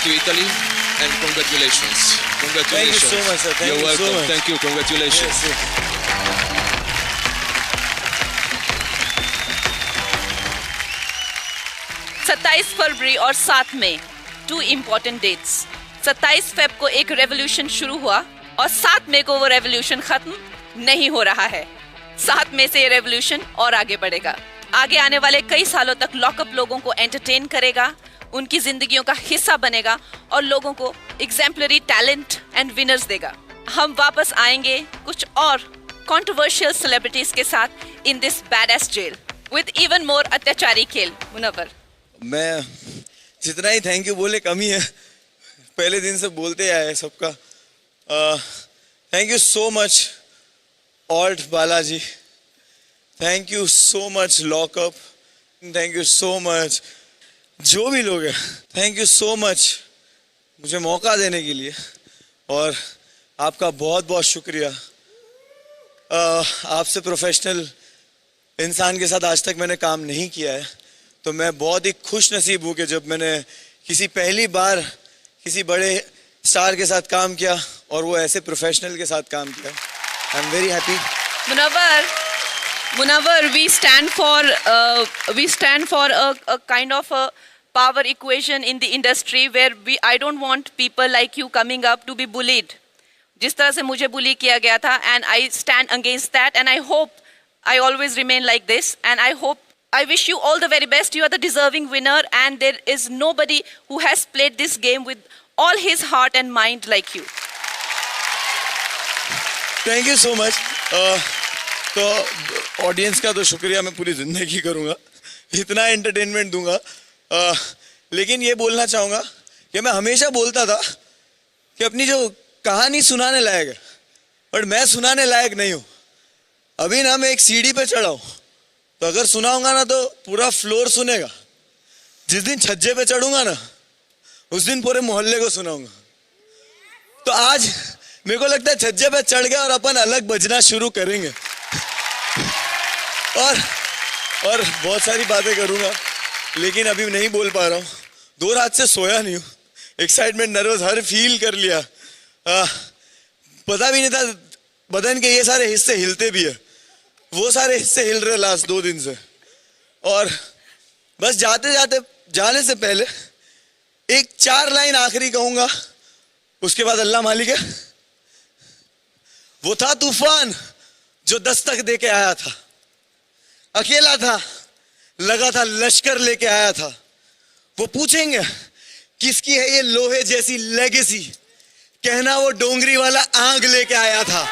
to Italy and congratulations. Thank you so much, sir. Thank You're you welcome. so much. Thank you. Congratulations. Yes, yes. सत्ताईस फरवरी और 7 मई 2 important dates. 27 Feb को एक revolution शुरू हुआ और 7 मई को वो रेवोल्यूशन खत्म नहीं हो रहा है। 7 मई से ये रेवोल्यूशन और आगे बढ़ेगा। आगे आने वाले कई सालों तक लॉकअप लोगों को एंटरटेन करेगा, उनकी जिंदगियों का हिस्सा बनेगा और लोगों को एग्जाम्पलरी टैलेंट एंड विनर्स देगा। हम वापस आएंगे कुछ और कंट्रोवर्शियल सेलिब्रिटीज के साथ in this badass jail with even more अत्याचारी खेल। मुनव्वर, मैं जितना ही थैंक यू बोले कम ही है, पहले दिन से बोलते आए सबका। Thank you so much alt Balaji, thank you so much lockup, thank you so much जो भी लोग हैं, थैंक यू सो मच मुझे मौका देने के लिए और आपका बहुत बहुत शुक्रिया। आपसे प्रोफेशनल इंसान के साथ आज तक मैंने काम नहीं किया है, तो मैं बहुत ही खुश नसीब हूँ कि जब मैंने पहली बार किसी बड़े स्टार के साथ काम किया और वो ऐसे प्रोफेशनल के साथ काम किया। I am very happy. Munawwar, we stand for a kind of a power equation in the industry where I don't want people like you coming up to be bullied. जिस तरह से मुझे bully किया गया था, and I stand against that, and I hope I always remain like this, and I wish you all the very best. You are the deserving winner, and there is nobody who has played this game with all his heart and mind like you. Thank you so much. तो audience का तो शुक्रिया मैं पूरी जिंदगी करूँगा, इतना entertainment दूंगा। लेकिन ये बोलना चाहूँगा कि मैं हमेशा बोलता था कि अपनी जो कहानी सुनाने लायक है, बट मैं सुनाने लायक नहीं हूँ। अभी ना मैं एक सीढ़ी पे चढ़ा हूँ, तो अगर सुनाऊंगा ना तो पूरा फ्लोर सुनेगा। जिस दिन छज्जे पे चढ़ूंगा ना, उस दिन पूरे मोहल्ले को सुनाऊंगा। तो आज मेरे को लगता है छज्जे पे चढ़ गया और अपन अलग बजना शुरू करेंगे और बहुत सारी बातें करूंगा, लेकिन अभी नहीं बोल पा रहा हूँ। 2 रात से सोया नहीं हूँ, एक्साइटमेंट, नर्वस हर फील कर लिया। पता भी नहीं था बदन के ये सारे हिस्से हिलते भी है, वो सारे हिस्से हिल रहे लास्ट 2 दिन से। और बस जाने से पहले एक 4 लाइन आखिरी कहूंगा, उसके बाद अल्लाह मालिक है। वो था तूफान जो दस्तक दे के आया था, अकेला था, लगा था लश्कर लेके आया था। वो पूछेंगे किसकी है ये लोहे जैसी लेगेसी, कहना वो डोंगरी वाला आग लेके आया था।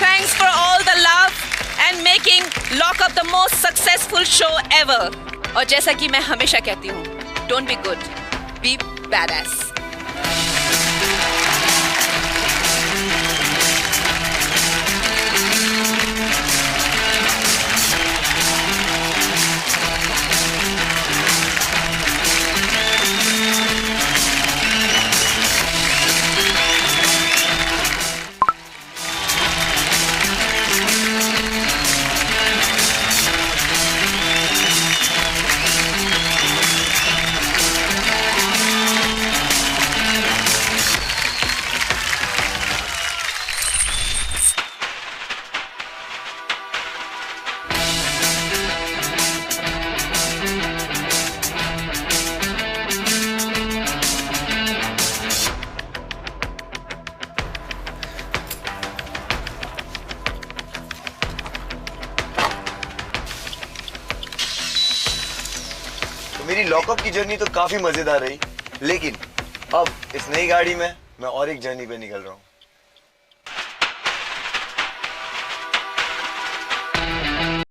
Thanks for all the love and making Lockup the most successful show ever. और जैसा कि मैं हमेशा कहती हूँ, don't be good, be badass. मेरी लॉकअप की जर्नी तो काफी मजेदार रही, लेकिन अब इस नई गाड़ी में मैं और एक जर्नी पे निकल रहा हूँ।